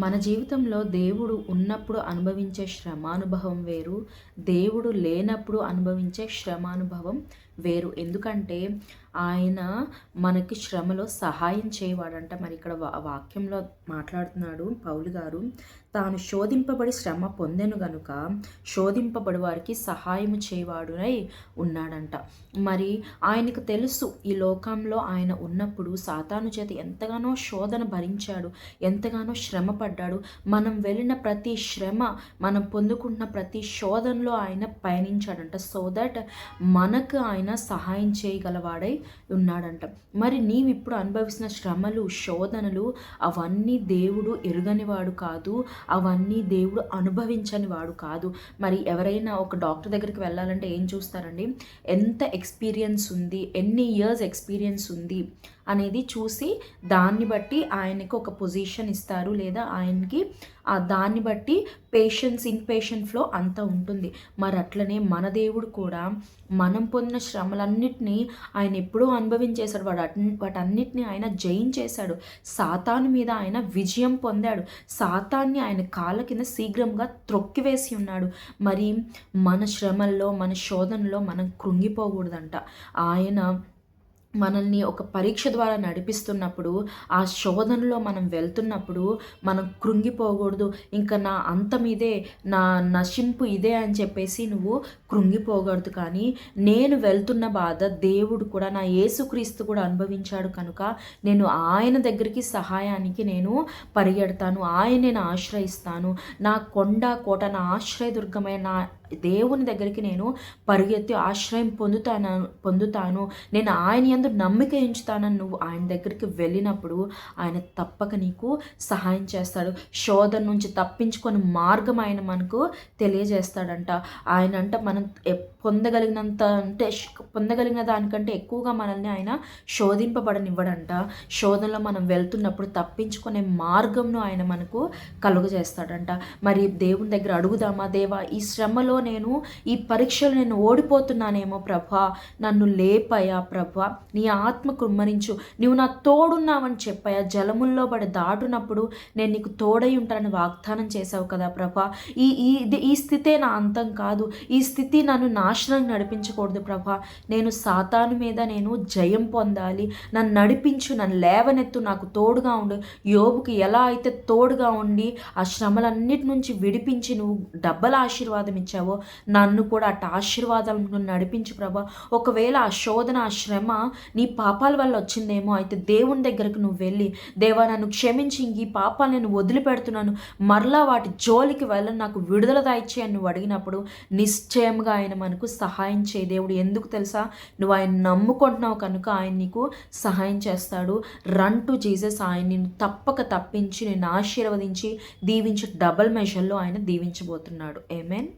మన జీవితంలో దేవుడు ఉన్నప్పుడు అనుభవించే శ్రమానుభవం వేరు. దేవుడు లేనప్పుడు అనుభవించే శ్రమానుభవం వేరు. ఎందుకంటే ఆయన మనకి శ్రమలో సహాయం చేయవాడంట. మరి ఇక్కడ వాక్యంలో మాట్లాడుతున్నాడు పౌలు గారు. తాను శోధింపబడి శ్రమ పొందెను గనుక శోధింపబడి వారికి సహాయము చేయవాడునై ఉన్నాడంట. మరి ఆయనకు తెలుసు ఈ లోకంలో ఆయన ఉన్నప్పుడు సాతాను చేత ఎంతగానో శోధన భరించాడు, ఎంతగానో శ్రమ పడ్డాడు. మనం వెళ్ళిన ప్రతి శ్రమ, మనం పొందుకుంటున్న ప్రతి శోధనలో ఆయన పయనించాడంట. సో దట్ మనకు ఆయన సహాయం చేయగలవాడై ఉన్నాడంట. మరి నీవిప్పుడు అనుభవిస్తున్న శ్రమలు, శోధనలు అవన్నీ దేవుడు ఎరుగనివాడు కాదు, అవన్నీ దేవుడు అనుభవించని వాడు కాదు. మరి ఎవరైనా ఒక డాక్టర్ దగ్గరికి వెళ్ళాలంటే ఏం చూస్తారండి? ఎంత ఎక్స్పీరియన్స్ ఉంది, ఎన్ని ఇయర్స్ ఎక్స్పీరియన్స్ ఉంది అనేది చూసి దాన్ని బట్టి ఆయనకి ఒక పొజిషన్ ఇస్తారు, లేదా ఆయనకి దాన్ని బట్టి ఇన్ పేషెంట్ ఫ్లో అంత ఉంటుంది. మరి అట్లనే మన దేవుడు కూడా మనం పొందిన శ్రమలన్నిటినీ ఆయన ఎప్పుడూ అనుభవించేశాడు. వాటన్నిటిని ఆయన జయించేశాడు. సాతాను మీద ఆయన విజయం పొందాడు. సాతాన్ని ఆయన కాళ్ళ కింద శీఘ్రంగా త్రొక్కివేసి ఉన్నాడు. మరి మన శ్రమల్లో, మన శోధనలో మనం కృంగిపోకూడదంట. ఆయన మనల్ని ఒక పరీక్ష ద్వారా నడిపిస్తున్నప్పుడు, ఆ శోధనలో మనం వెళ్తున్నప్పుడు మనం కృంగిపోకూడదు. ఇంకా నా అంతం ఇదే, నా నశింపు ఇదే అని చెప్పేసి నువ్వు కృంగిపోకూడదు. కానీ నేను వెళ్తున్న బాధ దేవుడు కూడా, నా యేసుక్రీస్తు కూడా అనుభవించాడు కనుక నేను ఆయన దగ్గరికి సహాయానికి నేను పరిగెడతాను, ఆయన నేను ఆశ్రయిస్తాను. నా కొండ కోట, నా ఆశ్రయదుర్గమైన నా దేవుని దగ్గరికి నేను పరిగెత్తి ఆశ్రయం పొందుతాను. నేను ఆయన యందు నమ్మిక ఉంచుతానని నువ్వు ఆయన దగ్గరికి వెళ్ళినప్పుడు ఆయన తప్పక నీకు సహాయం చేస్తాడు. శోధన నుంచి తప్పించుకొని మార్గం ఆయన మనకు తెలియజేస్తాడంట. ఆయన అంట మనం పొందగలిగిన దానికంటే ఎక్కువగా మనల్ని ఆయన శోధింపబడనివ్వడంట. శోధనలో మనం వెళ్తున్నప్పుడు తప్పించుకునే మార్గంను ఆయన మనకు కలుగజేస్తాడంట. మరి దేవుని దగ్గర అడుగుదామా, దేవా ఈ శ్రమలో నేను, ఈ పరీక్షలో నేను ఓడిపోతున్నానేమో ప్రభా, నన్ను లేపయ్యా ప్రభా, నీ ఆత్మ కుమ్మరించు, నువ్వు నా తోడున్నావని చెప్పాయా, జలముల్లో పడి దాటునప్పుడు నేను నీకు తోడై ఉంటానని వాగ్దానం చేశావు కదా ప్రభా. ఈ స్థితే నా అంతం కాదు, ఈ స్థితి నన్ను నాశనం నడిపించకూడదు ప్రభా. నేను సాతాను మీద నేను జయం పొందాలి, నన్ను నడిపించు, నన్ను లేవనెత్తు, నాకు తోడుగా ఉండు. యోబుకి ఎలా అయితే తోడుగా ఉండి ఆ శ్రమలన్నిటి నుంచి విడిపించి నువ్వు డబ్బల ఆశీర్వాదం ఇచ్చావో, నన్ను కూడా అట్ట ఆశీర్వాదాలను నడిపించు ప్రభా. ఒకవేళ ఆ శోధన, ఆ శ్రమ నీ పాపాల వల్ల వచ్చిందేమో, అయితే దేవుని దగ్గరకు నువ్వు వెళ్ళి, దేవా నన్ను క్షమించి ఈ పాపాలు నేను వదిలిపెడుతున్నాను, మరలా వాటి జోలికి వెళ్ళని, నాకు విడుదల దాయిచ్చే అని నువ్వు అడిగినప్పుడు నిశ్చయంగా ఆయన మనకు సహాయం చేయ దేవుడు. ఎందుకు తెలుసా? నువ్వు ఆయన నమ్ముకుంటున్నావు కనుక ఆయన నీకు సహాయం చేస్తాడు. Run to Jesus. ఆయన నిన్ను తప్పక తప్పించి, నిన్ను ఆశీర్వదించి, దీవించి డబల్ మెజర్లో ఆయన దీవించబోతున్నాడు. ఆమేన్.